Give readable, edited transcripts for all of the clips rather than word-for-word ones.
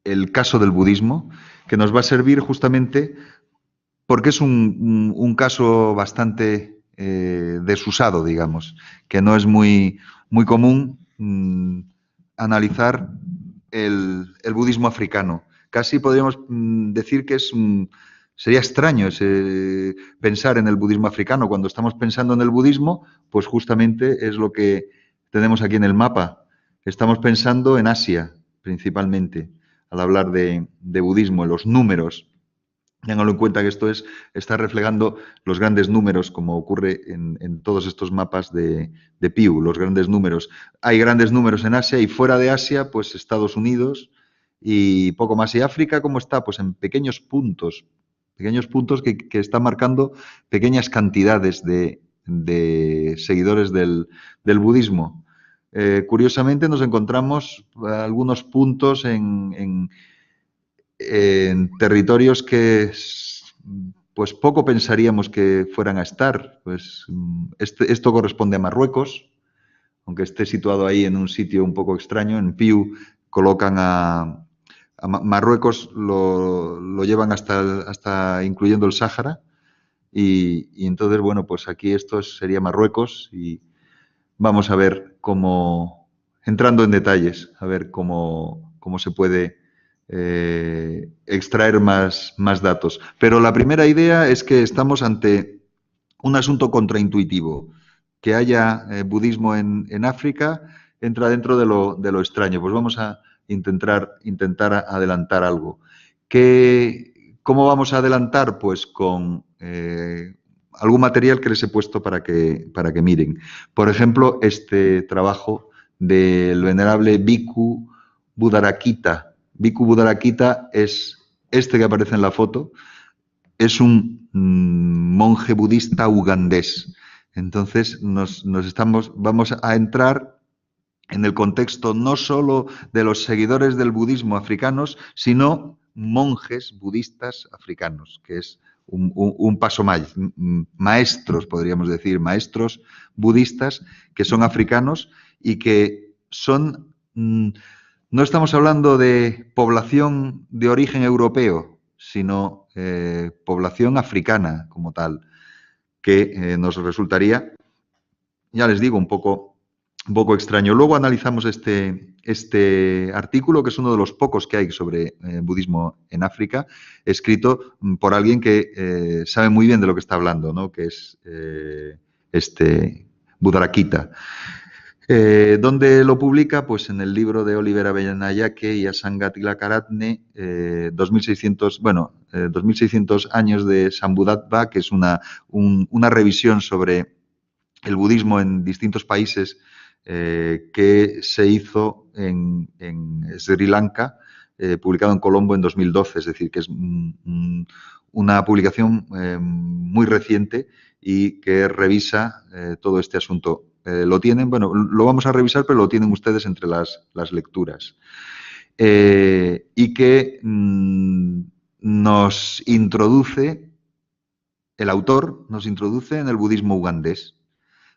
el caso del budismo, que nos va a servir justamente porque es un caso bastante desusado, digamos, que no es muy común analizar el budismo africano. Casi podríamos decir que sería extraño pensar en el budismo africano. Cuando estamos pensando en el budismo, pues justamente es lo que tenemos aquí en el mapa. Estamos pensando en Asia, principalmente, al hablar de budismo, en los números. Ténganlo en cuenta que está reflejando los grandes números, como ocurre en todos estos mapas de Pew, los grandes números. Hay grandes números en Asia y fuera de Asia, pues Estados Unidos y poco más. ¿Y África cómo está? Pues en pequeños puntos que están marcando pequeñas cantidades de seguidores del budismo. Curiosamente nos encontramos algunos puntos en territorios que pues poco pensaríamos que fueran a estar. Pues esto corresponde a Marruecos, aunque esté situado ahí en un sitio un poco extraño. En Piu colocan a Marruecos, lo llevan hasta incluyendo el Sáhara. Y entonces, bueno, pues aquí esto sería Marruecos y vamos a ver cómo, entrando en detalles, a ver cómo se puede extraer más datos. Pero la primera idea es que estamos ante un asunto contraintuitivo. Que haya budismo en África entra dentro de lo extraño. Pues vamos a intentar adelantar algo. ¿Cómo vamos a adelantar? Pues con algún material que les he puesto para que miren. Por ejemplo, este trabajo del venerable Bhikkhu Buddharakkhita. Bhikkhu Buddharakkhita es este que aparece en la foto, es un monje budista ugandés. Entonces vamos a entrar en el contexto no solo de los seguidores del budismo africanos, sino monjes budistas africanos, que es un paso más. Maestros, podríamos decir, maestros budistas que son africanos y que son... No estamos hablando de población de origen europeo, sino población africana como tal, que nos resultaría, ya les digo, un poco extraño. Luego analizamos este artículo, que es uno de los pocos que hay sobre budismo en África, escrito por alguien que sabe muy bien de lo que está hablando, ¿no? Que es este Buddharakkhita. ¿Dónde lo publica? Pues en el libro de Oliver Abeyanayake y Asanga Tilakaratne, 2600 años de Sambhuddhatva, que es una revisión sobre el budismo en distintos países que se hizo en Sri Lanka, publicado en Colombo en 2012, es decir, que es una publicación muy reciente y que revisa todo este asunto. Lo tienen, bueno, lo vamos a revisar, pero lo tienen ustedes entre las lecturas. Y que nos introduce, el autor nos introduce en el budismo ugandés,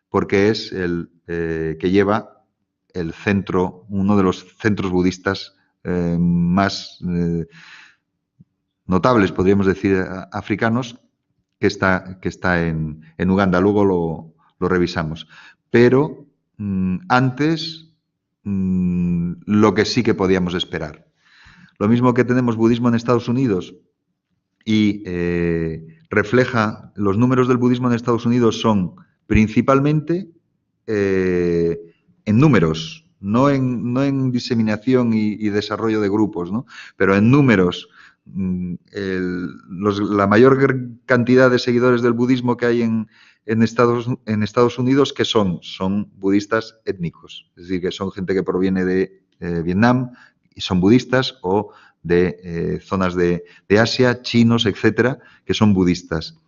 porque es el que lleva el centro, uno de los centros budistas más notables, podríamos decir, africanos, que está en Uganda. Luego lo revisamos. Pero antes, lo que sí que podíamos esperar. Lo mismo que tenemos budismo en Estados Unidos y refleja, los números del budismo en Estados Unidos son principalmente en números, no en diseminación y desarrollo de grupos, ¿no? Pero en números. La mayor cantidad de seguidores del budismo que hay en Estados Unidos, ¿qué son? Son budistas étnicos, es decir, que son gente que proviene de Vietnam y son budistas, o de zonas de Asia, chinos, etcétera, que son budistas.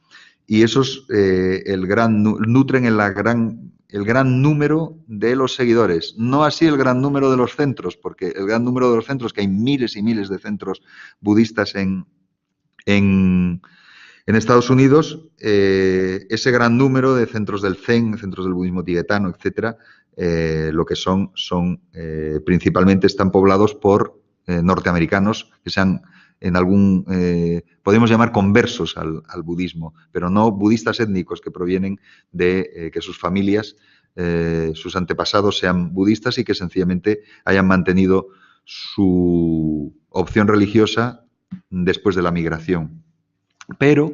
Y esos nutren el gran número de los seguidores. No así el gran número de los centros, porque el gran número de los centros, que hay miles y miles de centros budistas en Estados Unidos, ese gran número de centros del Zen, centros del budismo tibetano, etcétera, lo que son principalmente están poblados por norteamericanos que sean en algún, podemos llamar conversos al budismo, pero no budistas étnicos que provienen de que sus familias, sus antepasados sean budistas y que sencillamente hayan mantenido su opción religiosa después de la migración. Pero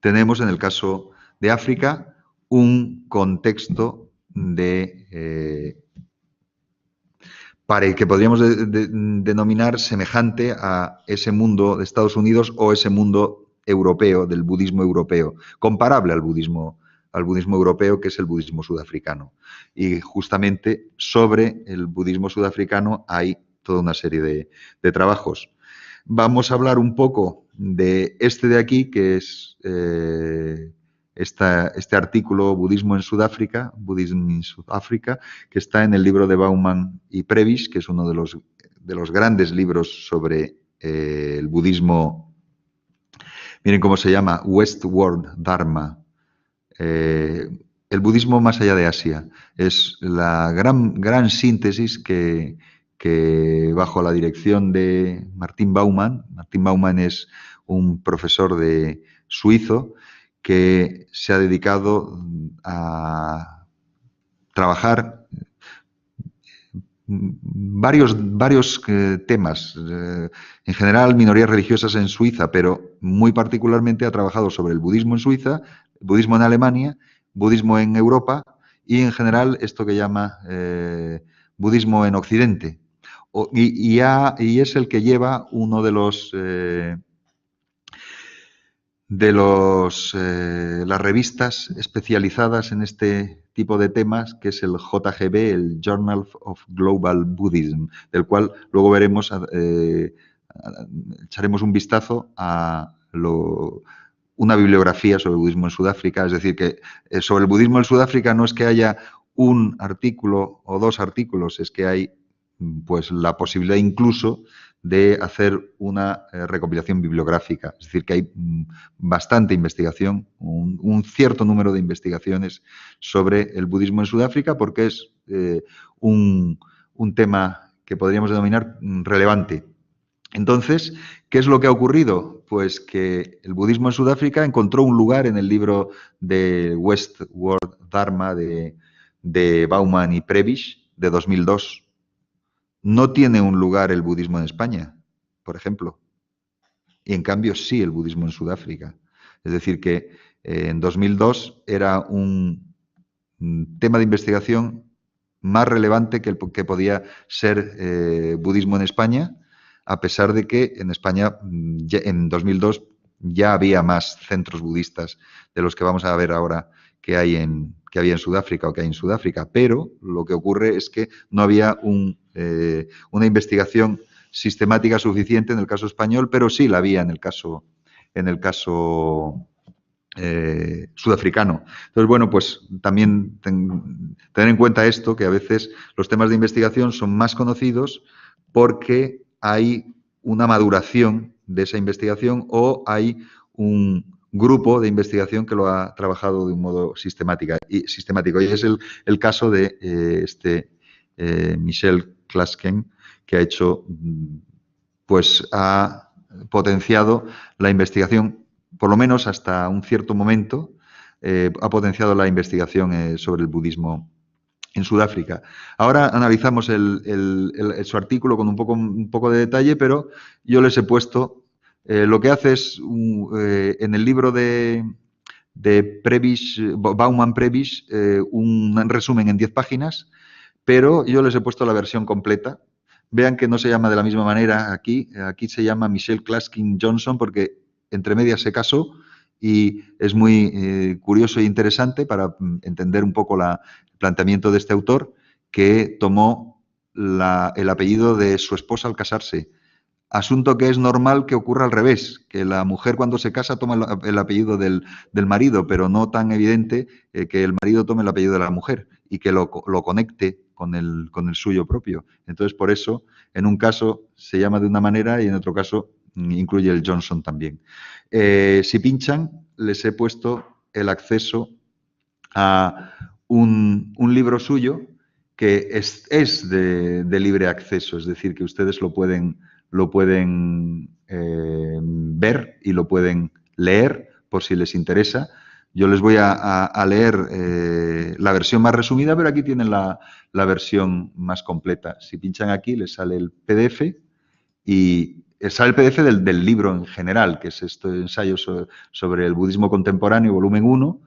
tenemos en el caso de África un contexto que podríamos denominar semejante a ese mundo de Estados Unidos o ese mundo europeo, del budismo europeo, comparable al budismo europeo, que es el budismo sudafricano. Y justamente sobre el budismo sudafricano hay toda una serie de trabajos. Vamos a hablar un poco de este de aquí, que es este artículo Budismo en Sudáfrica, Buddhism in South Africa, que está en el libro de Bauman y Prebisch, que es uno de los grandes libros sobre el budismo. Miren cómo se llama, Westward Dharma. El budismo más allá de Asia. Es la gran síntesis que bajo la dirección de Martin Bauman es un profesor suizo que se ha dedicado a trabajar varios temas, en general minorías religiosas en Suiza, pero muy particularmente ha trabajado sobre el budismo en Suiza, budismo en Alemania, budismo en Europa y en general esto que llama budismo en Occidente. Y es el que lleva uno de las revistas especializadas en este tipo de temas, que es el JGB, el Journal of Global Buddhism, del cual luego veremos, echaremos un vistazo a una bibliografía sobre el budismo en Sudáfrica. Es decir, que sobre el budismo en Sudáfrica no es que haya un artículo o dos artículos, es que hay pues la posibilidad incluso de hacer una recopilación bibliográfica. Es decir, que hay bastante investigación, un cierto número de investigaciones sobre el budismo en Sudáfrica, porque es un tema que podríamos denominar relevante. Entonces, ¿qué es lo que ha ocurrido? Pues que el budismo en Sudáfrica encontró un lugar en el libro de Westward Dharma de Bauman y Prebisch de 2002. No tiene un lugar el budismo en España, por ejemplo. Y en cambio sí el budismo en Sudáfrica. Es decir, que en 2002 era un tema de investigación más relevante que el que podía ser budismo en España, a pesar de que en España en 2002 ya había más centros budistas de los que vamos a ver ahora que había en Sudáfrica o que hay en Sudáfrica. Pero lo que ocurre es que no había una investigación sistemática suficiente en el caso español, pero sí la había en el caso sudafricano. Entonces, bueno, pues también tener en cuenta esto, que a veces los temas de investigación son más conocidos porque hay una maduración de esa investigación o hay un grupo de investigación que lo ha trabajado de un modo sistemático. Y es el caso de Michel Klasken, que ha hecho, pues ha potenciado la investigación, por lo menos hasta un cierto momento, ha potenciado la investigación sobre el budismo en Sudáfrica. Ahora analizamos su artículo con un poco de detalle, pero yo les he puesto, lo que hace es, en el libro de Bauman Prebisch, un resumen en 10 páginas, pero yo les he puesto la versión completa. Vean que no se llama de la misma manera aquí se llama Michel Klaskin Johnson porque entre medias se casó y es muy curioso e interesante para entender un poco el planteamiento de este autor, que tomó el apellido de su esposa al casarse. Asunto que es normal que ocurra al revés, que la mujer cuando se casa toma el apellido del marido, pero no tan evidente que el marido tome el apellido de la mujer y que lo conecte con el suyo propio. Entonces, por eso, en un caso se llama de una manera y en otro caso incluye el Johnson también. Si pinchan, les he puesto el acceso a un libro suyo que es de libre acceso, es decir, que ustedes lo pueden ver y lo pueden leer por si les interesa. Yo les voy a leer la versión más resumida, pero aquí tienen la versión más completa. Si pinchan aquí, les sale el PDF y sale el PDF del libro en general, que es este ensayo sobre el budismo contemporáneo, volumen 1,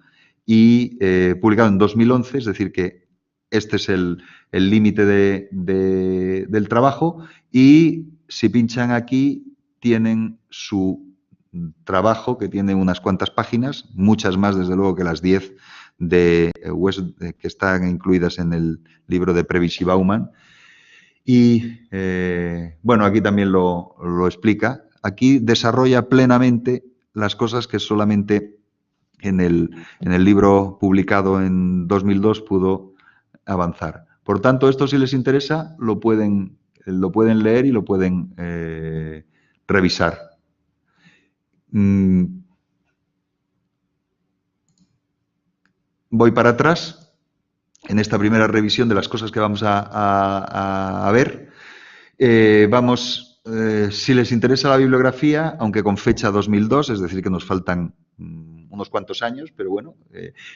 y publicado en 2011, es decir, que este es el límite del trabajo, y si pinchan aquí tienen su trabajo, que tiene unas cuantas páginas, muchas más desde luego que las 10 que están incluidas en el libro de Prebishi Bauman. Y bueno, aquí también lo explica. Aquí desarrolla plenamente las cosas que solamente en el libro publicado en 2002 pudo avanzar. Por tanto, esto si les interesa lo pueden leer y lo pueden revisar. Voy para atrás en esta primera revisión de las cosas que vamos a ver. Si les interesa la bibliografía, aunque con fecha 2002, es decir, que nos faltan unos cuantos años, pero bueno,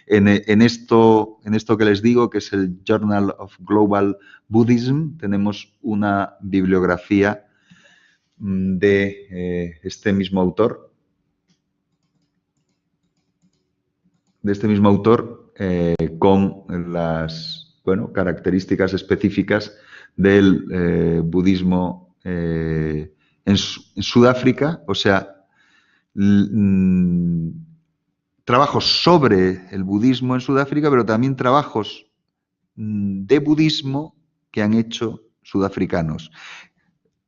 en esto que les digo, que es el Journal of Global Buddhism, tenemos una bibliografía de este mismo autor, con las características específicas del budismo en Sudáfrica, o sea, trabajos sobre el budismo en Sudáfrica, pero también trabajos de budismo que han hecho sudafricanos.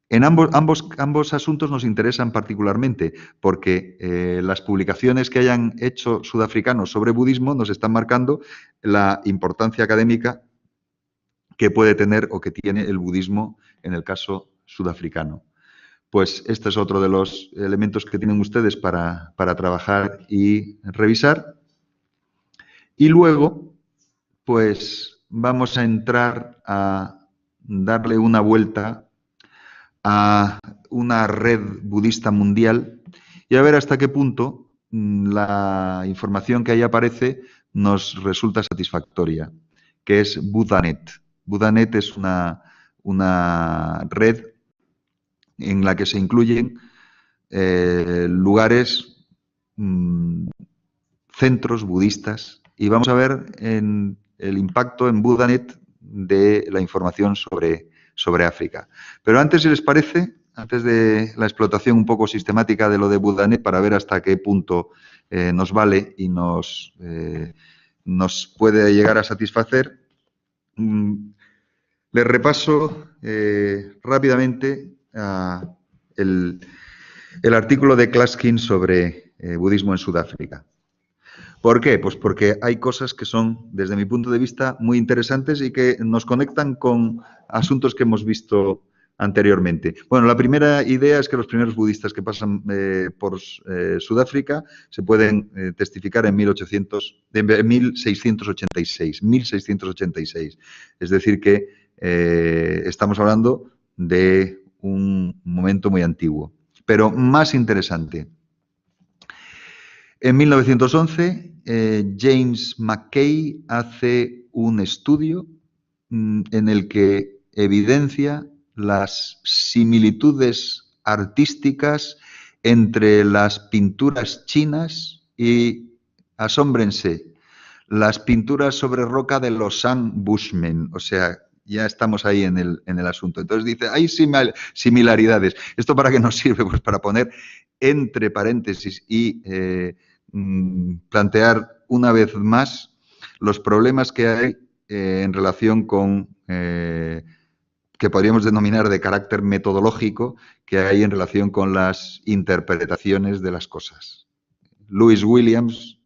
En ambos asuntos nos interesan particularmente porque las publicaciones que hayan hecho sudafricanos sobre budismo nos están marcando la importancia académica que puede tener o que tiene el budismo en el caso sudafricano. Pues este es otro de los elementos que tienen ustedes para trabajar y revisar. Y luego, pues vamos a entrar a darle una vuelta a una red budista mundial y a ver hasta qué punto la información que ahí aparece nos resulta satisfactoria, que es Buddhanet. Buddhanet es una red en la que se incluyen lugares, centros budistas, y vamos a ver el impacto en Buddhanet de la información sobre África. Pero antes, si les parece, antes de la explotación un poco sistemática de lo de Buddhanet, para ver hasta qué punto nos vale y nos puede llegar a satisfacer, les repaso rápidamente el artículo de Claskin sobre budismo en Sudáfrica. ¿Por qué? Pues porque hay cosas que son, desde mi punto de vista, muy interesantes y que nos conectan con asuntos que hemos visto anteriormente. Bueno, la primera idea es que los primeros budistas que pasan por Sudáfrica se pueden testificar en 1686. Es decir, que estamos hablando de un momento muy antiguo. Pero más interesante, en 1911, James Mackay hace un estudio en el que evidencia las similitudes artísticas entre las pinturas chinas y, asómbrense, las pinturas sobre roca de los San Bushmen, o sea, ya estamos ahí en el asunto. Entonces dice, hay similaridades. ¿Esto para qué nos sirve? Pues para poner entre paréntesis y plantear una vez más los problemas que hay en relación con, que podríamos denominar de carácter metodológico, que hay en relación con las interpretaciones de las cosas. Louis Williams,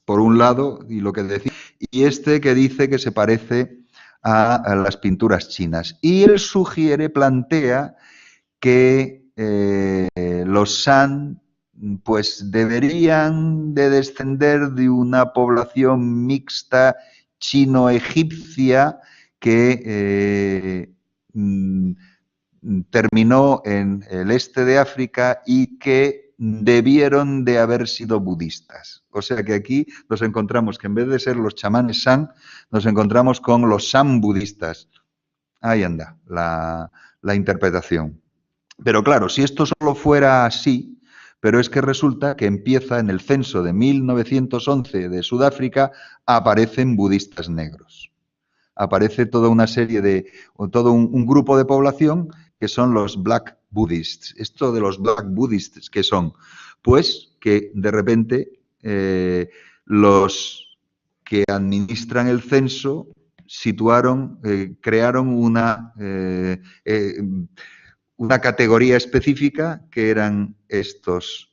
por un lado, y lo que decía, y este que dice que se parece a las pinturas chinas. Y él plantea que los San pues deberían de descender de una población mixta chino-egipcia que terminó en el este de África y que debieron de haber sido budistas. O sea que aquí nos encontramos que en vez de ser los chamanes San, nos encontramos con los San budistas. Ahí anda la interpretación. Pero claro, si esto solo fuera así, pero es que resulta que empieza en el censo de 1911 de Sudáfrica, aparecen budistas negros. Aparece toda una serie de, o todo un grupo de población que son los Black Buddhists. Esto de los Black Buddhists, ¿qué son? Pues que de repente los que administran el censo situaron, crearon una categoría específica que eran estos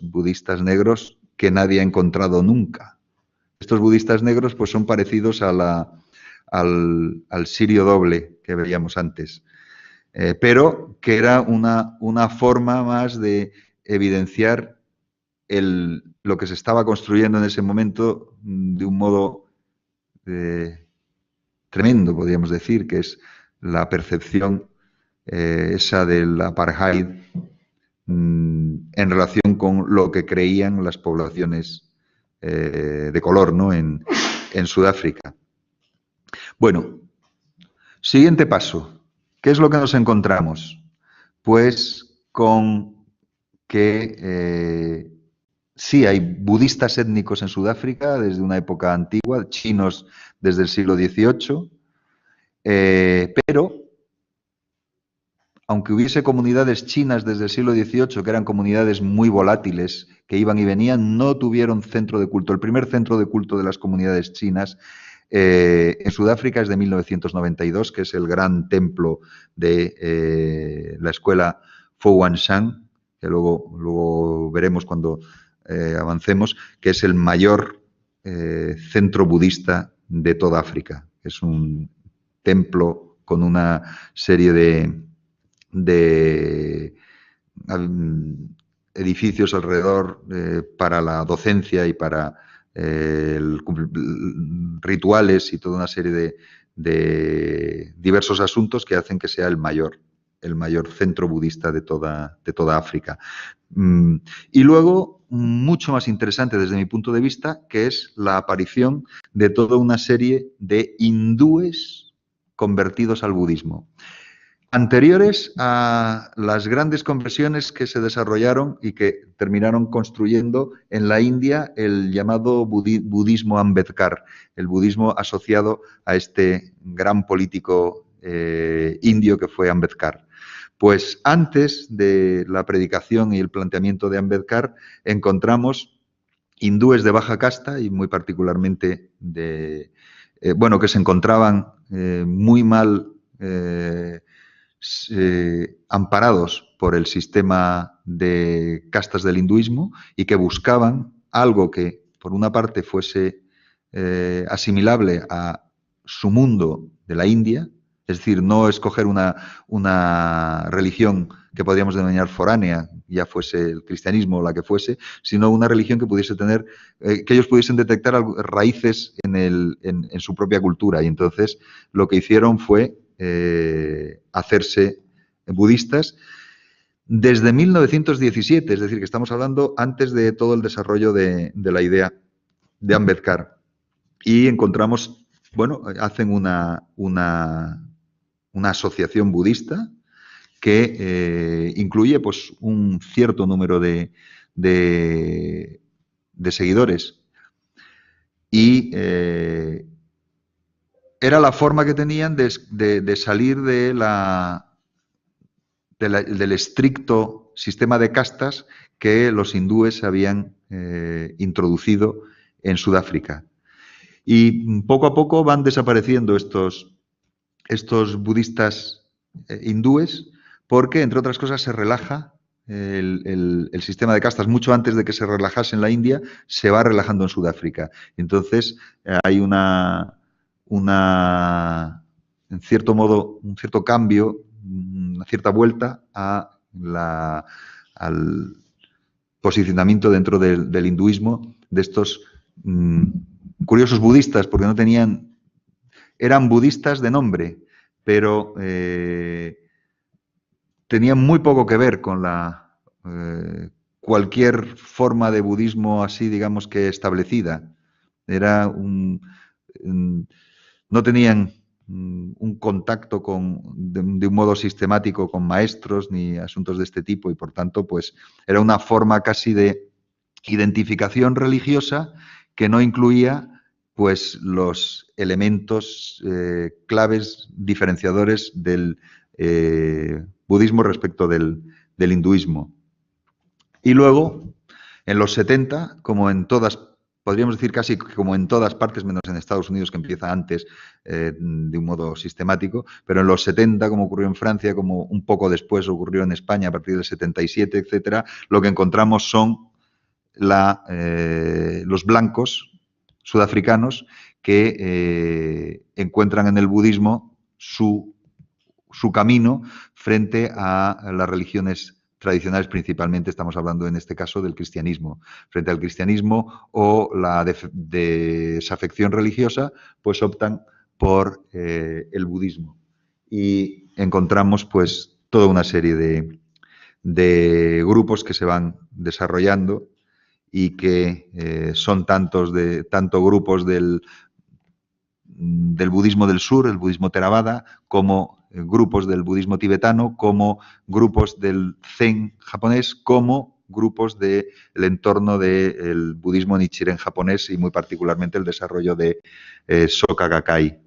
budistas negros que nadie ha encontrado nunca. Estos budistas negros pues son parecidos a al sirio doble que veíamos antes, pero que era una forma más de evidenciar lo que se estaba construyendo en ese momento de un modo tremendo, podríamos decir, que es la percepción esa del apartheid en relación con lo que creían las poblaciones de color, ¿no? en Sudáfrica. Bueno, siguiente paso. ¿Qué es lo que nos encontramos? Pues con que sí hay budistas étnicos en Sudáfrica desde una época antigua, chinos desde el siglo XVIII, pero aunque hubiese comunidades chinas desde el siglo XVIII, que eran comunidades muy volátiles, que iban y venían, no tuvieron centro de culto. El primer centro de culto de las comunidades chinas en Sudáfrica es de 1992, que es el gran templo de la escuela Fo-Wan-Shan, que luego veremos cuando avancemos, que es el mayor centro budista de toda África. Es un templo con una serie de edificios alrededor para la docencia y para rituales y toda una serie de diversos asuntos que hacen que sea el mayor centro budista de toda África. Y luego, mucho más interesante desde mi punto de vista, que es la aparición de toda una serie de hindúes convertidos al budismo. Anteriores a las grandes conversiones que se desarrollaron y que terminaron construyendo en la India el llamado budismo Ambedkar, el budismo asociado a este gran político indio que fue Ambedkar. Pues antes de la predicación y el planteamiento de Ambedkar encontramos hindúes de baja casta y muy particularmente que se encontraban muy mal amparados por el sistema de castas del hinduismo y que buscaban algo que, por una parte, fuese asimilable a su mundo de la India, es decir, no escoger una religión que podríamos denominar foránea, ya fuese el cristianismo o la que fuese, sino una religión que pudiese tener, que ellos pudiesen detectar raíces en su propia cultura. Y entonces lo que hicieron fue hacerse budistas desde 1917, es decir, que estamos hablando antes de todo el desarrollo de la idea de Ambedkar. Y encontramos, hacen una asociación budista que incluye pues, un cierto número de seguidores. Y era la forma que tenían de salir del estricto sistema de castas que los hindúes habían introducido en Sudáfrica. Y poco a poco van desapareciendo estos budistas hindúes porque, entre otras cosas, se relaja el sistema de castas. Mucho antes de que se relajase en la India, se va relajando en Sudáfrica. Entonces, hay en cierto modo, un cierto cambio, una cierta vuelta al posicionamiento dentro del hinduismo de estos curiosos budistas, porque no tenían, eran budistas de nombre, pero tenían muy poco que ver con cualquier forma de budismo así, digamos que establecida. Era no tenían un contacto de un modo sistemático con maestros ni asuntos de este tipo y por tanto pues era una forma casi de identificación religiosa que no incluía pues los elementos claves diferenciadores del budismo respecto del hinduismo. Y luego, en los 70, como en todas, podríamos decir casi como en todas partes, menos en Estados Unidos, que empieza antes de un modo sistemático, pero en los 70, como ocurrió en Francia, como un poco después ocurrió en España a partir del 77, etcétera, lo que encontramos son los blancos sudafricanos que encuentran en el budismo su camino frente a las religiones tradicionales, principalmente estamos hablando en este caso del cristianismo. Frente al cristianismo o la desafección religiosa, pues optan por el budismo. Y encontramos pues toda una serie de grupos que se van desarrollando y que son tanto grupos del budismo del sur, el budismo Theravada, como grupos del budismo tibetano, como grupos del Zen japonés, como grupos del entorno del budismo Nichiren japonés y muy particularmente el desarrollo de Soka Gakkai,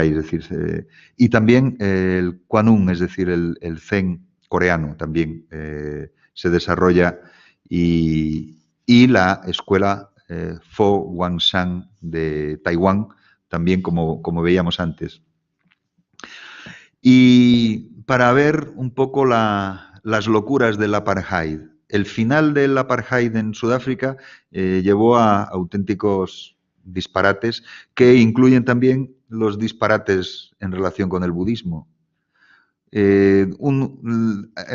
es decir, y también el Kwanun, es decir, el Zen coreano también se desarrolla y la escuela Fo Guangshan de Taiwán, también como veíamos antes. Y para ver un poco las locuras del apartheid. El final del apartheid en Sudáfrica llevó a auténticos disparates que incluyen también los disparates en relación con el budismo.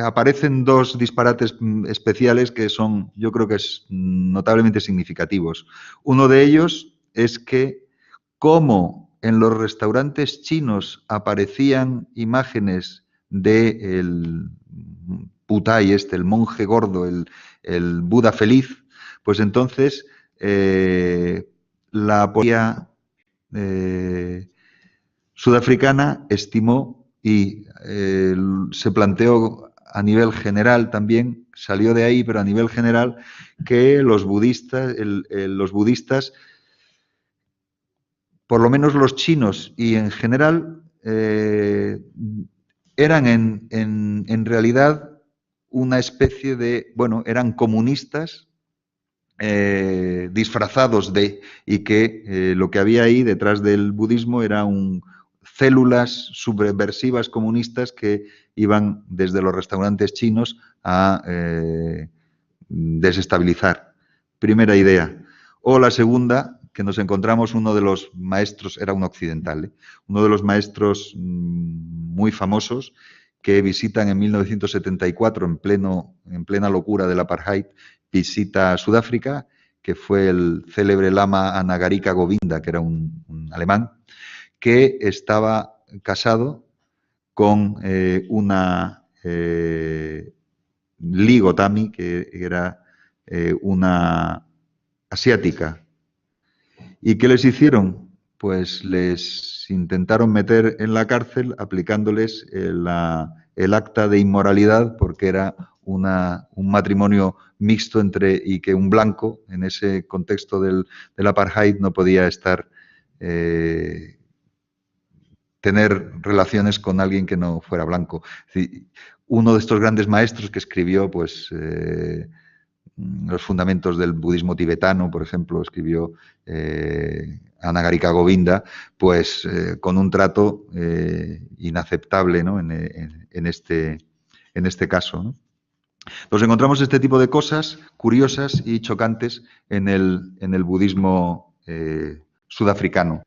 Aparecen dos disparates especiales que son, yo creo que es notablemente significativos. Uno de ellos es que como en los restaurantes chinos aparecían imágenes del Putai, el monje gordo, el Buda feliz, pues entonces la policía sudafricana estimó y se planteó a nivel general también, salió de ahí, pero a nivel general, que los budistas, por lo menos los chinos y en general, eran en realidad una especie de, bueno, eran comunistas disfrazados de, y que lo que había ahí detrás del budismo era células subversivas comunistas que iban desde los restaurantes chinos a desestabilizar. Primera idea. O la segunda, que nos encontramos uno de los maestros, era un occidental, uno de los maestros muy famosos que visitan en 1974, en plena locura del apartheid, visita Sudáfrica, que fue el célebre lama Anagarika Govinda, que era un alemán, que estaba casado con una Ligo Tami, que era una asiática. ¿Y qué les hicieron? Pues les intentaron meter en la cárcel aplicándoles el acta de inmoralidad porque era un matrimonio mixto y que un blanco en ese contexto del apartheid no podía tener relaciones con alguien que no fuera blanco. Uno de estos grandes maestros que escribió pues los fundamentos del budismo tibetano, por ejemplo, escribió Anagarika Govinda, pues con un trato inaceptable, ¿no? en este caso, ¿no? Nos encontramos este tipo de cosas curiosas y chocantes en el budismo sudafricano.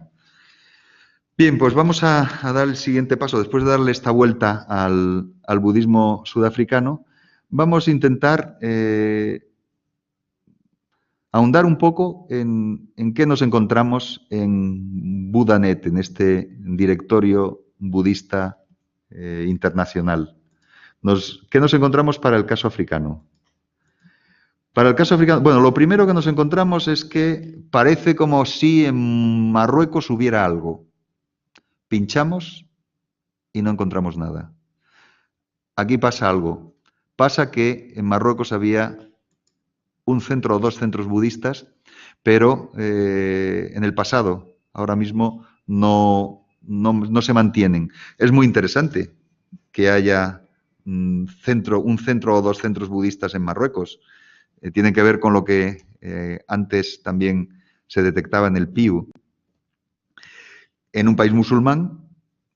Bien, pues vamos a dar el siguiente paso. Después de darle esta vuelta al budismo sudafricano, vamos a intentar ahondar un poco en qué nos encontramos en BuddhaNet, en este directorio budista internacional. ¿Qué nos encontramos para el caso africano? Para el caso africano, bueno, lo primero que nos encontramos es que parece como si en Marruecos hubiera algo. Pinchamos y no encontramos nada. Aquí pasa algo. Pasa que en Marruecos había un centro o dos centros budistas, pero en el pasado, ahora mismo, no se mantienen. Es muy interesante que haya un centro o dos centros budistas en Marruecos. Tiene que ver con lo que antes también se detectaba en el PIU. En un país musulmán,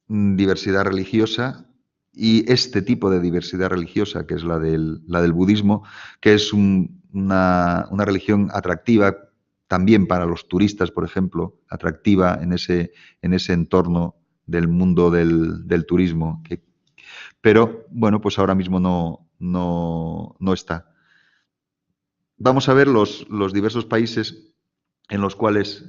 diversidad religiosa, y este tipo de diversidad religiosa, que es la del budismo, que es una religión atractiva también para los turistas, por ejemplo, atractiva en ese entorno del mundo del turismo. Pero, bueno, pues ahora mismo no está. Vamos a ver los diversos países en los cuales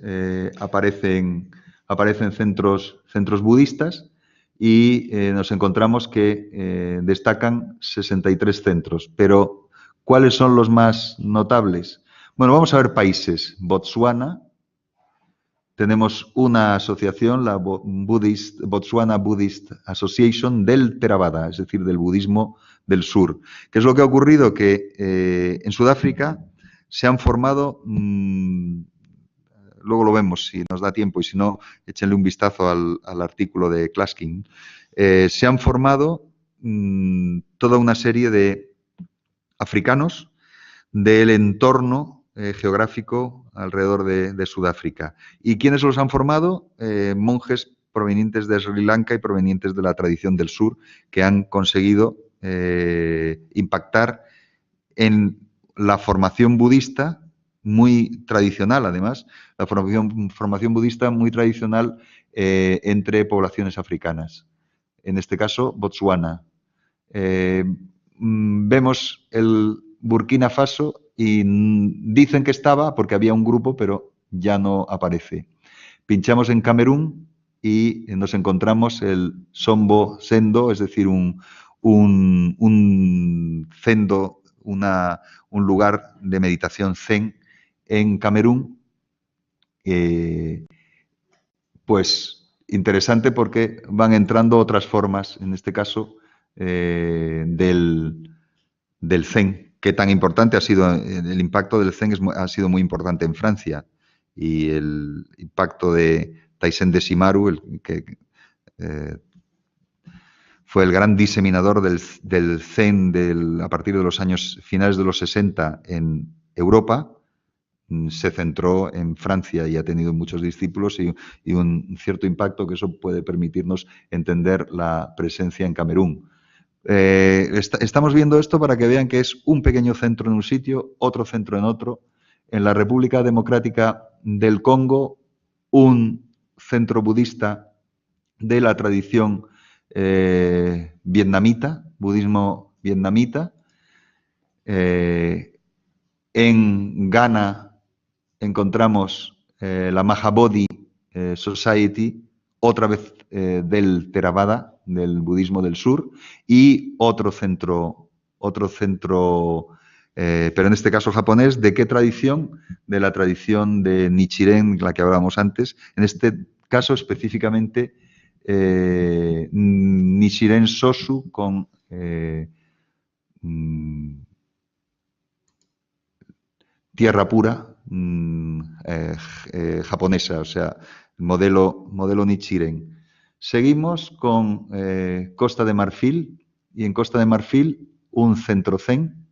aparecen centros budistas y nos encontramos que destacan 63 centros. Pero, ¿cuáles son los más notables? Bueno, vamos a ver países. Botsuana, tenemos una asociación, la Botswana Buddhist Association, del Theravada, es decir, del budismo del sur. ¿Qué es lo que ha ocurrido? Que en Sudáfrica se han formado, luego lo vemos si nos da tiempo y si no, échenle un vistazo al artículo de Claskin, se han formado toda una serie de africanos del entorno geográfico alrededor de Sudáfrica. ¿Y quiénes los han formado? Monjes provenientes de Sri Lanka y provenientes de la tradición del sur, que han conseguido impactar en la formación budista muy tradicional, además, la formación budista muy tradicional entre poblaciones africanas. En este caso, Botsuana. Vemos el Burkina Faso y dicen que estaba porque había un grupo, pero ya no aparece. Pinchamos en Camerún y nos encontramos el Sombo Sendo, es decir, un sendo, un lugar de meditación zen en Camerún. Pues interesante porque van entrando otras formas, en este caso, del zen, que tan importante ha sido, el impacto del zen ha sido muy importante en Francia, y el impacto de Taisen de Shimaru, que fue el gran diseminador del zen a partir de los años finales de los 60 en Europa, se centró en Francia y ha tenido muchos discípulos y un cierto impacto, que eso puede permitirnos entender la presencia en Camerún. Estamos viendo esto para que vean que es un pequeño centro en un sitio, otro centro en otro. En la República Democrática del Congo, un centro budista de la tradición vietnamita, budismo vietnamita. En Ghana encontramos la Mahabodhi Society, otra vez del Theravada, del budismo del sur, y otro centro, pero en este caso japonés. ¿De qué tradición? De la tradición de Nichiren, la que hablábamos antes. En este caso específicamente Nichiren Sosu con tierra pura japonesa, o sea, modelo Nichiren. Seguimos con Costa de Marfil, y en Costa de Marfil un centro zen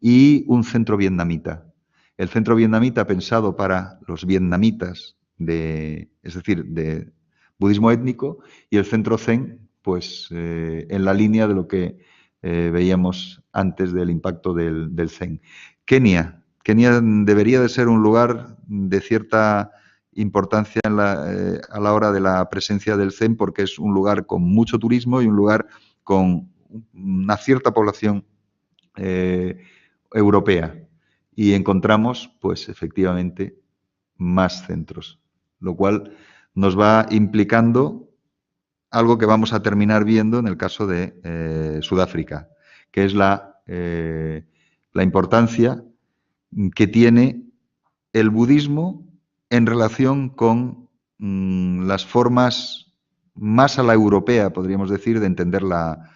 y un centro vietnamita. El centro vietnamita pensado para los vietnamitas, es decir, de budismo étnico, y el centro zen, pues en la línea de lo que veíamos antes del impacto del zen. Kenia debería de ser un lugar de cierta importancia a la hora de la presencia del zen, porque es un lugar con mucho turismo y un lugar con una cierta población europea. Y encontramos, pues efectivamente, más centros, lo cual nos va implicando algo que vamos a terminar viendo en el caso de Sudáfrica. que es la importancia que tiene el budismo en relación con las formas más a la europea, podríamos decir, de entender la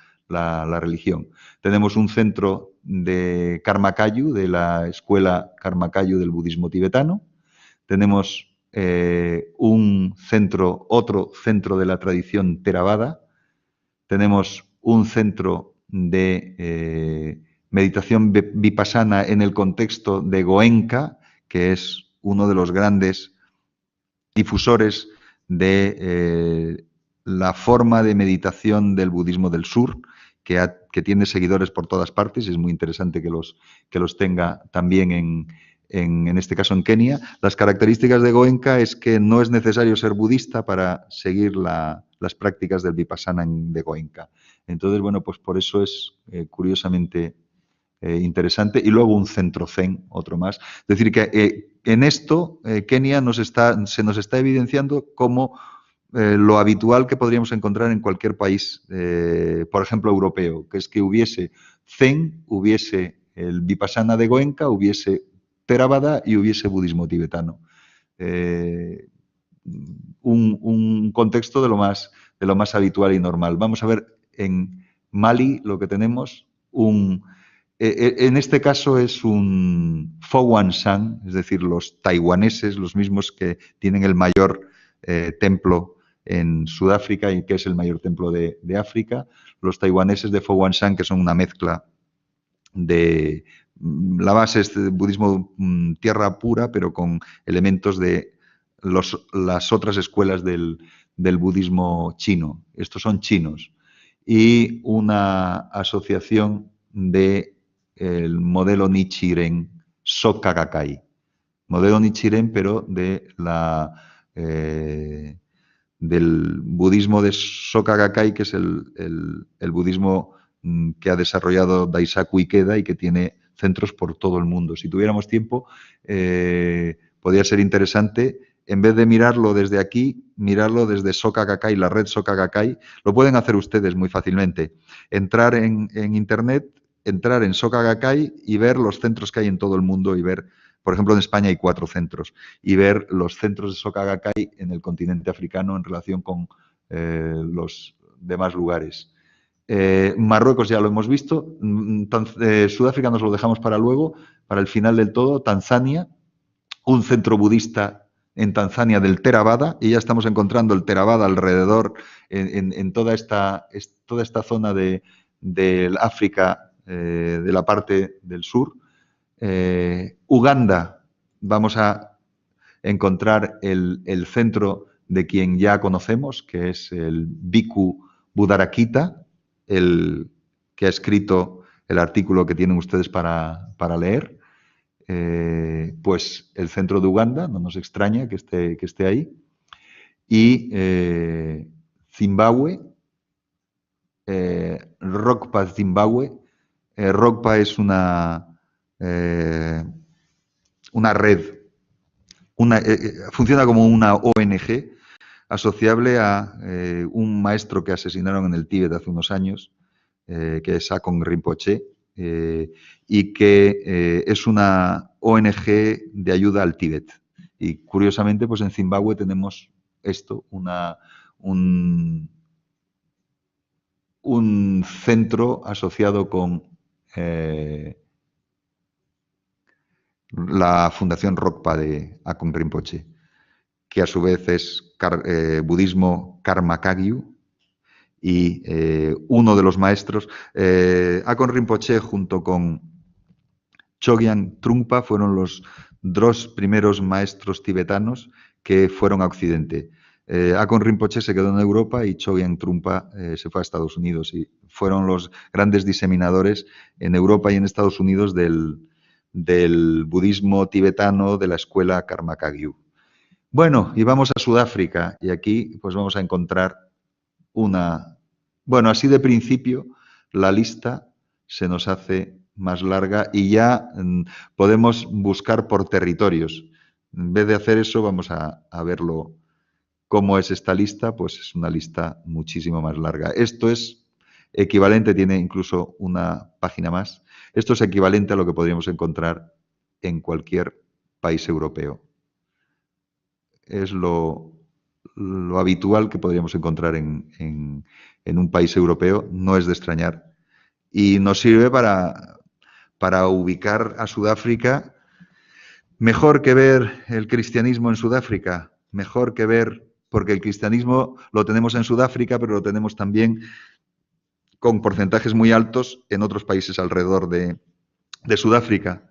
religión. Tenemos un centro de Karma Kayu, de la escuela Karma Kayu del budismo tibetano. Tenemos otro centro de la tradición Theravada. Tenemos un centro de meditación vipassana en el contexto de Goenka, que es uno de los grandes difusores de la forma de meditación del budismo del sur, que tiene seguidores por todas partes, y es muy interesante que los tenga también en este caso en Kenia. Las características de Goenka es que no es necesario ser budista para seguir las prácticas del vipassana de Goenka. Entonces, bueno, pues por eso es curiosamente interesante. Y luego un centro zen, otro más. Es decir, que en esto Kenia se nos está evidenciando como lo habitual que podríamos encontrar en cualquier país, por ejemplo, europeo, que es que hubiese zen, hubiese el vipassana de Goenka, hubiese Theravada y hubiese budismo tibetano. Un contexto de lo más habitual y normal. Vamos a ver en Mali lo que tenemos, en este caso es un Fowan-san, es decir, los taiwaneses, los mismos que tienen el mayor templo en Sudáfrica y que es el mayor templo de África, los taiwaneses de Fowan-san, que son una mezcla de... La base es de budismo tierra pura, pero con elementos de las otras escuelas del budismo chino. Estos son chinos. Y una asociación de el modelo Nichiren Soka Gakkai. Modelo Nichiren, pero del budismo de Soka Gakkai, que es el budismo que ha desarrollado Daisaku Ikeda y que tiene centros por todo el mundo. Si tuviéramos tiempo, podría ser interesante, en vez de mirarlo desde aquí, mirarlo desde Soka Gakkai, la red Soka Gakkai. Lo pueden hacer ustedes muy fácilmente. Entrar en Internet, entrar en Soka Gakkai y ver los centros que hay en todo el mundo y ver, por ejemplo, en España hay 4 centros, y ver los centros de Soka Gakkai en el continente africano en relación con los demás lugares. Marruecos ya lo hemos visto, Sudáfrica nos lo dejamos para luego, para el final del todo. Tanzania, un centro budista en Tanzania del Theravada, y ya estamos encontrando el Theravada alrededor en toda esta zona del África, de la parte del sur. Uganda, vamos a encontrar el centro de quien ya conocemos, que es el Bhikkhu Buddharakkhita, el que ha escrito el artículo que tienen ustedes para leer. Pues el centro de Uganda, no nos extraña que esté ahí. Y Zimbabue, Rokpa Zimbabue. Rokpa es una red, funciona como una ONG asociable a un maestro que asesinaron en el Tíbet hace unos años, que es Akon Rinpoche, y que es una ONG de ayuda al Tíbet. Y curiosamente, pues en Zimbabue tenemos esto, un centro asociado con la Fundación Rokpa de Akon Rinpoche, que a su vez es budismo Karma Kagyu, y uno de los maestros, Akon Rinpoche junto con Chogyam Trungpa fueron los 2 primeros maestros tibetanos que fueron a Occidente. Akon Rinpoche se quedó en Europa y Chogyam Trungpa se fue a Estados Unidos, y fueron los grandes diseminadores en Europa y en Estados Unidos del budismo tibetano de la escuela Karma Kagyu. Bueno, y vamos a Sudáfrica, y aquí pues vamos a encontrar bueno, así de principio la lista se nos hace más larga y ya podemos buscar por territorios. En vez de hacer eso, vamos a verlo cómo es esta lista, pues es una lista muchísimo más larga. Esto es Equivalente, tiene incluso una página más. Esto es equivalente a lo que podríamos encontrar en cualquier país europeo. Es lo habitual que podríamos encontrar en un país europeo, no es de extrañar. Y nos sirve para ubicar a Sudáfrica. Mejor que ver el cristianismo en Sudáfrica, mejor que ver, porque el cristianismo lo tenemos en Sudáfrica, pero lo tenemos también con porcentajes muy altos en otros países alrededor de Sudáfrica.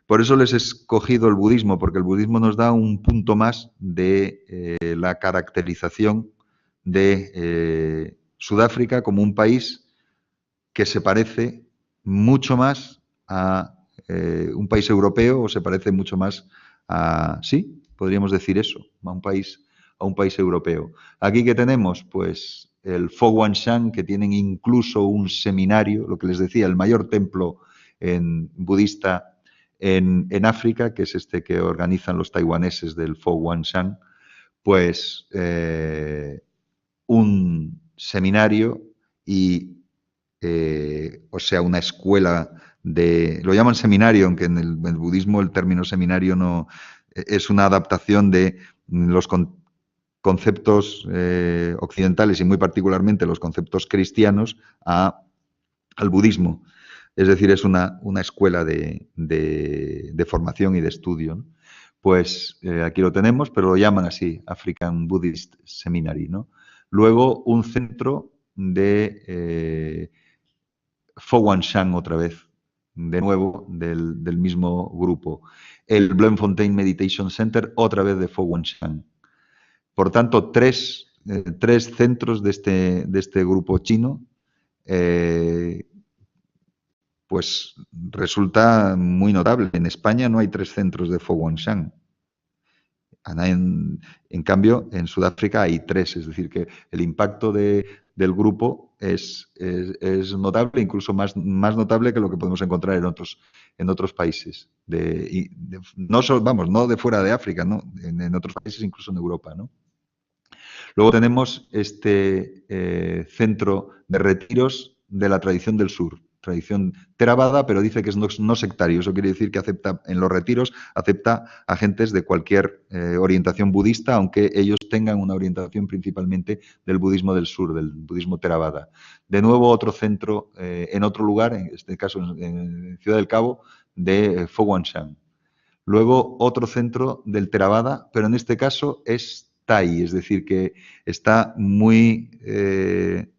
Por eso les he escogido el budismo, porque el budismo nos da un punto más de la caracterización de Sudáfrica como un país que se parece mucho más a un país europeo, o se parece mucho más a, sí, podríamos decir eso, a un país europeo. Aquí que tenemos, pues el Fo Guangshan, que tienen incluso un seminario, lo que les decía, el mayor templo budista en África, que es este que organizan los taiwaneses del Fo Guangshan, pues un seminario y o sea, una escuela lo llaman seminario, aunque en el budismo el término seminario no es una adaptación de los conceptos occidentales y muy particularmente los conceptos cristianos al budismo. Es decir, es una escuela de formación y de estudio, ¿no? Pues aquí lo tenemos, pero lo llaman así, African Buddhist Seminary, ¿no? Luego un centro de Fo Guangshan otra vez, de nuevo, del mismo grupo. El Bloemfontein Meditation Center, otra vez de Fo Guangshan. Por tanto, tres centros de este grupo chino, pues resulta muy notable. En España no hay 3 centros de Fo Guangshan. En cambio, en Sudáfrica hay 3, es decir, que el impacto del grupo es notable, incluso más notable que lo que podemos encontrar en otros países. No de fuera de África, ¿no? En otros países, incluso en Europa, ¿no? Luego tenemos este centro de retiros de la tradición del sur, tradición Theravada, pero dice que es no sectario. Eso quiere decir que en los retiros acepta a gentes de cualquier orientación budista, aunque ellos tengan una orientación principalmente del budismo del sur, del budismo Theravada. De nuevo, otro centro en otro lugar, en este caso en Ciudad del Cabo, de Fo Guangshan. Luego, otro centro del Theravada, pero en este caso es Thai, es decir, que está muy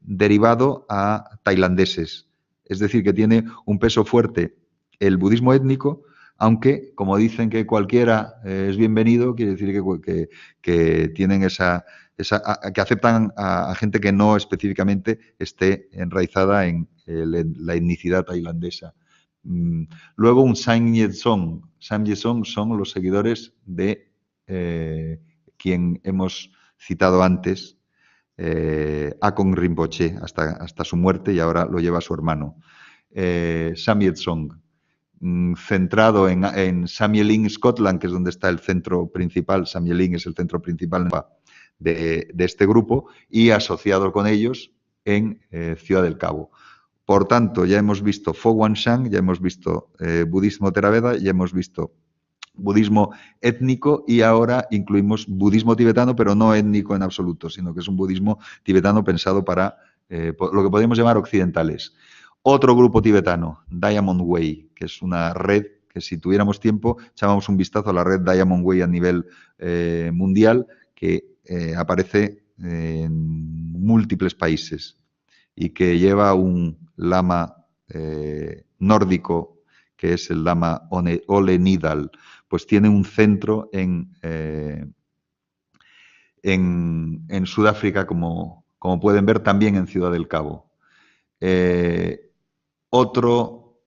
derivado a tailandeses. Es decir, que tiene un peso fuerte el budismo étnico, aunque, como dicen que cualquiera es bienvenido, quiere decir que tienen que aceptan a gente que no específicamente esté enraizada en la etnicidad tailandesa. Luego un Samye Song. Samye Song son los seguidores de quien hemos citado antes, Akong Rinpoche, hasta su muerte, y ahora lo lleva su hermano. Samye Song, centrado en Samyeling, Scotland, que es donde está el centro principal. Samyeling es el centro principal de este grupo, y asociado con ellos en Ciudad del Cabo. Por tanto, ya hemos visto Fo Guangshan, ya hemos visto budismo Theravada, ya hemos visto budismo étnico, y ahora incluimos budismo tibetano, pero no étnico en absoluto, sino que es un budismo tibetano pensado para lo que podríamos llamar occidentales. Otro grupo tibetano, Diamond Way, que es una red que, si tuviéramos tiempo, echábamos un vistazo a la red Diamond Way a nivel mundial, que aparece en múltiples países y que lleva un lama nórdico, que es el lama Ole Nidal. Pues tiene un centro en Sudáfrica, como pueden ver, también en Ciudad del Cabo. Otro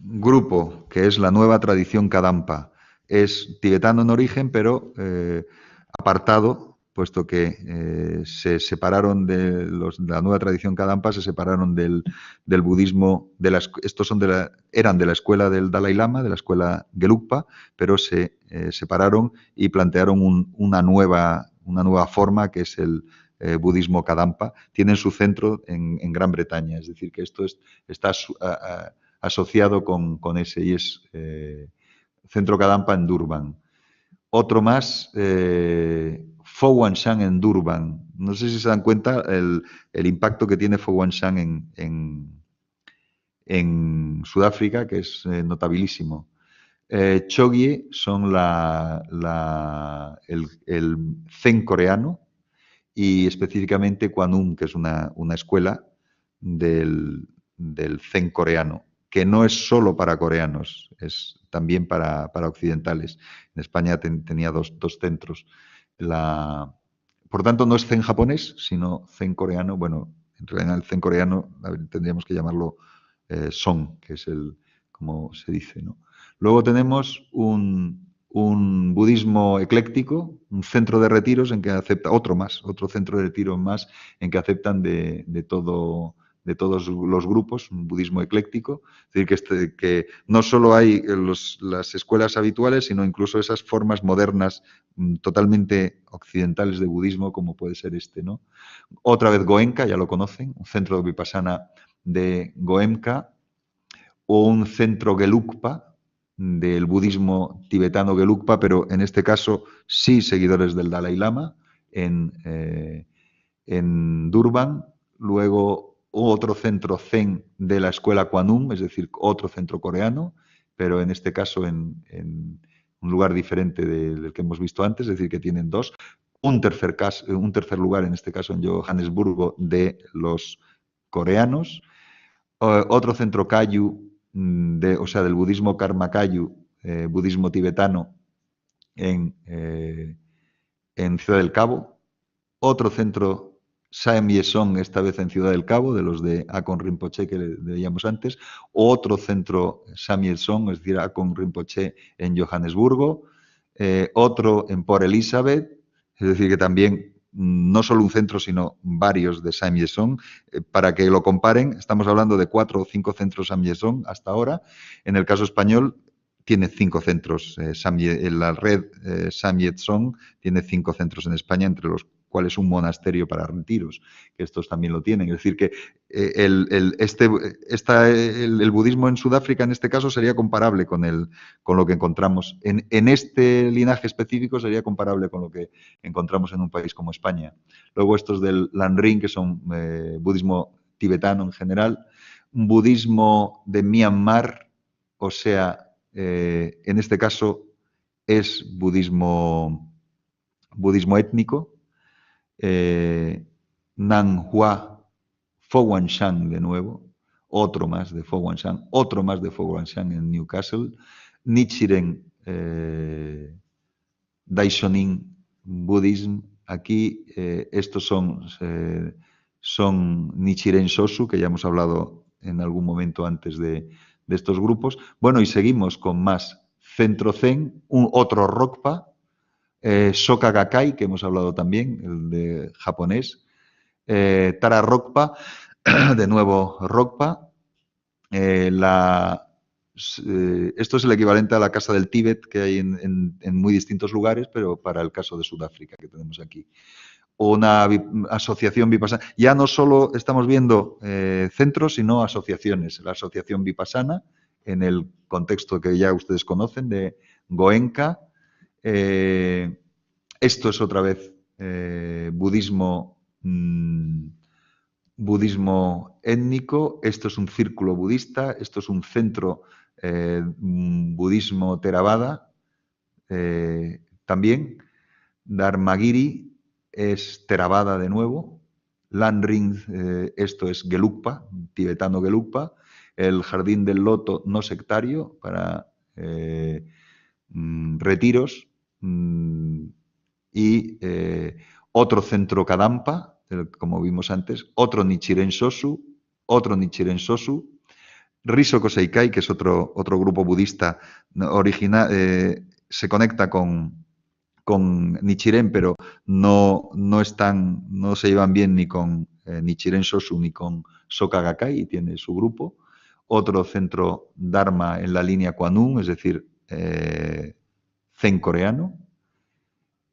grupo, que es la nueva tradición Kadampa, es tibetano en origen, pero apartado, puesto que se separaron de la nueva tradición Kadampa, se separaron del budismo. Estos eran de la escuela del Dalai Lama, de la escuela Gelugpa, pero se separaron y plantearon una nueva forma, que es el budismo Kadampa, tienen su centro en Gran Bretaña. Es decir, que esto está asociado con ese y es centro Kadampa en Durban. Otro más, Fo Guangshan en Durban. No sé si se dan cuenta el impacto que tiene Fo Guangshan en Sudáfrica, que es notabilísimo. Chogyé son el Zen coreano y específicamente Kwanum, que es una escuela del Zen coreano, que no es solo para coreanos, es también para occidentales. En España tenía dos centros. Por tanto, no es Zen japonés, sino Zen coreano. Bueno, en realidad el Zen coreano tendríamos que llamarlo Song, que es como se dice, ¿no? Luego tenemos un budismo ecléctico, un centro de retiros en que acepta, otro centro de retiro más en que aceptan de todos los grupos, un budismo ecléctico. Es decir, que no solo hay las escuelas habituales, sino incluso esas formas modernas totalmente occidentales de budismo, como puede ser ¿no? Otra vez Goenka, ya lo conocen, un centro de Vipassana de Goenka, o un centro Gelugpa, del budismo tibetano Gelugpa, pero en este caso sí seguidores del Dalai Lama, en Durban. Luego otro centro Zen de la escuela Kwanum, es decir, otro centro coreano, pero en este caso en un lugar diferente del que hemos visto antes, es decir, que tienen dos. Un tercer lugar, en este caso en Johannesburgo, de los coreanos. Otro centro Kayu, del budismo Karma Kayu, budismo tibetano, en Ciudad del Cabo. Otro centro Sam Yesong, esta vez en Ciudad del Cabo, de los de Akon Rinpoche que veíamos antes. Otro centro Sam Yesong, es decir, Akon Rinpoche en Johannesburgo. Otro en Port Elizabeth, es decir, que también no solo un centro, sino varios de Sam Yesong. Para que lo comparen, estamos hablando de 4 o 5 centros Sam Yesong hasta ahora. En el caso español, tiene 5 centros. La red Sam Yesong tiene 5 centros en España, entre los cuales un monasterio para retiros, que estos también lo tienen. Es decir, que el budismo en Sudáfrica, en este caso, sería comparable con lo que encontramos. En este linaje específico sería comparable con lo que encontramos en un país como España. Luego estos del Lanrin, que son budismo tibetano en general, un budismo de Myanmar, o sea, en este caso es budismo étnico. Nanhua, Fo Guangshan de nuevo, otro más de Fo Guangshan, otro más de Fo Guangshan en Newcastle. Nichiren Daishonin Buddhism. Aquí estos son Nichiren Sosu, que ya hemos hablado en algún momento antes de estos grupos. Bueno, y seguimos con más Centro Zen, otro Rokpa, Soka Gakkai, que hemos hablado también, el de japonés. Tara Rokpa, de nuevo Rokpa. Esto es el equivalente a la Casa del Tíbet que hay en muy distintos lugares, pero para el caso de Sudáfrica que tenemos aquí. Una asociación Vipassana. Ya no solo estamos viendo centros, sino asociaciones. La asociación Vipassana, en el contexto que ya ustedes conocen, de Goenka. Esto es otra vez budismo étnico, esto es un círculo budista, esto es un centro budismo Theravada también. Dharmagiri es Theravada de nuevo. Lanring, esto es Gelugpa, tibetano Gelugpa. El Jardín del Loto no sectario para retiros. Y otro centro Kadampa, como vimos antes, otro Nichiren Sosu, Riso Koseikai, que es otro grupo budista se conecta con Nichiren, pero no se llevan bien ni con Nichiren Sosu ni con Soka Gakkai, y tiene su grupo. Otro centro Dharma en la línea Kwanum, es decir, Zen coreano.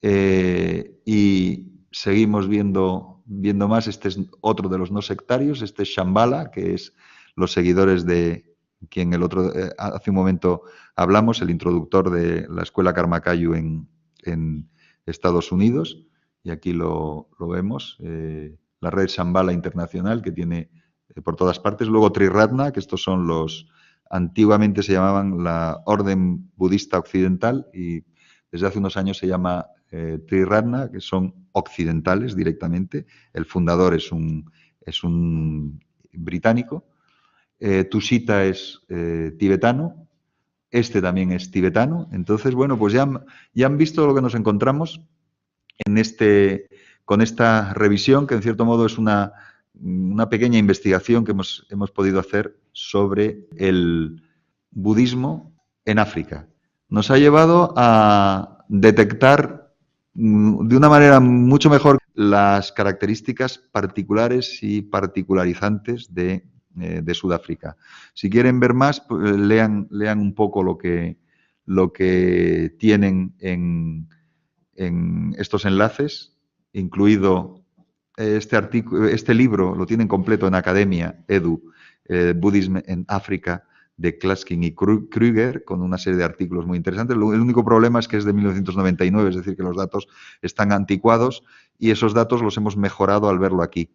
Y seguimos viendo viendo más, este es otro de los no sectarios, este es Shambhala, que es los seguidores de quien hace un momento hablamos, el introductor de la escuela Karma Kayu en Estados Unidos, y aquí lo vemos, la red Shambhala Internacional, que tiene por todas partes. Luego Triratna, que estos son antiguamente se llamaban la Orden Budista Occidental, y desde hace unos años se llama Triratna, que son occidentales directamente. El fundador es un británico. Tushita es tibetano. Este también es tibetano. Entonces, bueno, pues ya han visto lo que nos encontramos con esta revisión, que en cierto modo es una pequeña investigación que hemos podido hacer sobre el budismo en África. Nos ha llevado a detectar de una manera mucho mejor las características particulares y particularizantes de Sudáfrica. Si quieren ver más, pues, lean un poco lo que tienen en estos enlaces, incluido este libro, lo tienen completo en Academia Edu, Buddhism en África, de Klaskin y Kruger, con una serie de artículos muy interesantes. El único problema es que es de 1999, es decir, que los datos están anticuados y esos datos los hemos mejorado al verlo aquí.